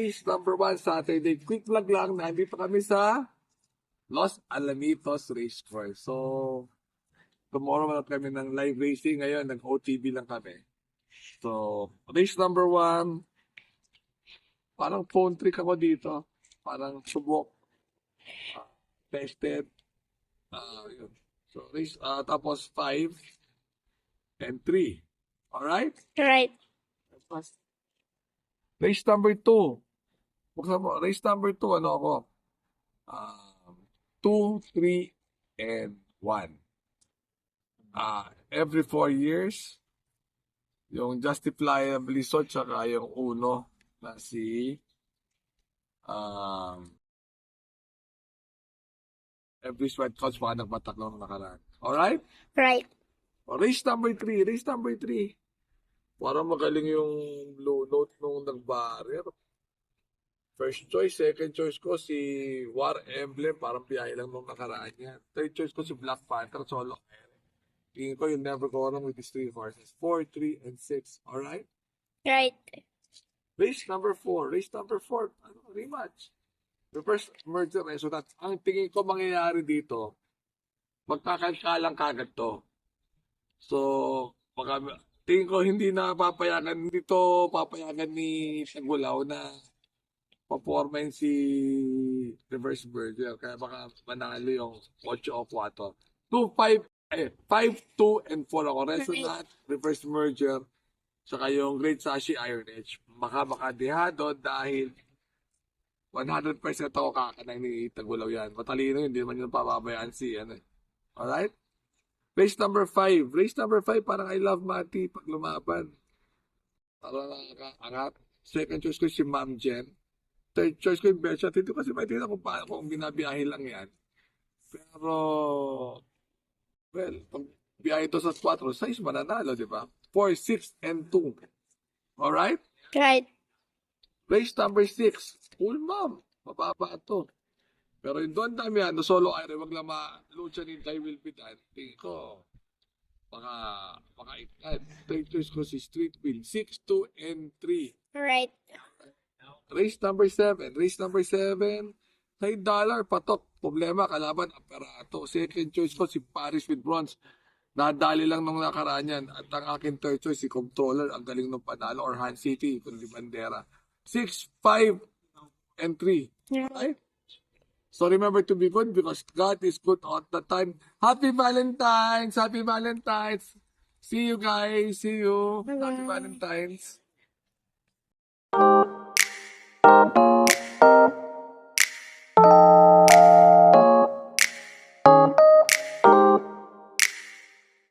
race number 1, Saturday. Quick vlog lang. Nandito kami sa Los Alamitos Racecourse. So, tomorrow wala kami ng live racing. Ngayon, nag-OTB lang kami. So, race number 1. Parang phone trick ako dito. Parang subok. Tested. Yun. So, race, tapos 5 and 3. Alright? Right. Race number 2. Buksan mo. Race number 2, ano ako? 2, 3, and 1. Every 4 years, yung justifiably so, tsaka yung uno na si every sweat coach baka nagmataklong nakaraan. Alright? Right. Race number 3. Race number 3. Parang magaling yung blue note nung nag-barrier. First choice, second choice ko si War Emblem, parang biyahe lang nung nakaraan yan. Third choice ko si Black Panther, solo. Tingin ko you'll never go wrong with these 3 horses. 4, 3, and 6. Alright? Right. Race number 4. Race number 4. Rematch. Reverse merger. So that's, ang tingin ko mangyayari dito, magkakalkalang kagad to. So, tingin ko hindi to papayagan ni Tagulaw na papormain si reverse merger. Kaya baka manalo yung 8 o 4. 5, 2, and 4 ako. Resonant, reverse merger, saka yung Great Sashi Iron Edge. Makadehado dahil 100% ako kakanay ni Tagulaw yan. Matalino yun, hindi naman yun papabayaan si Alright? Race number 5. Race number 5, parang I Love Mati pag lumaban. Parang nakakaangat. Second choice ko si Ma'am Jen. Third choice ko yung Betcha. Hindi ko kasi maintindihan kung binabiyahe lang yan. Pero, well, pag biyahe ito sa 4, 6 mananalo, di ba? 4, 6, and 2. Alright? Right. Race number 6. Cool, ma'am. Mababa ito. Pero yung doon dami yan, solo iron, wag lang ma-lucha ni Jai Wilpitan. Tingin ko, baka ikan. Third choice ko si Street Wheel. 6, 2, and 3. Right. Race number 7. Race number 7. $9, patok. Problema, kalaban, aparato. Second choice ko si Paris with Bronze. Nadali lang nung nakaraan yan. At ang akin third choice, si Controller. Ang galing nung panalo. Or Han City, kundi Bandera. 6, 5, and 3. Right? So remember to be good because God is good all the time. Happy Valentine's! Happy Valentine's! See you guys! See you! Bye-bye. Happy Valentine's!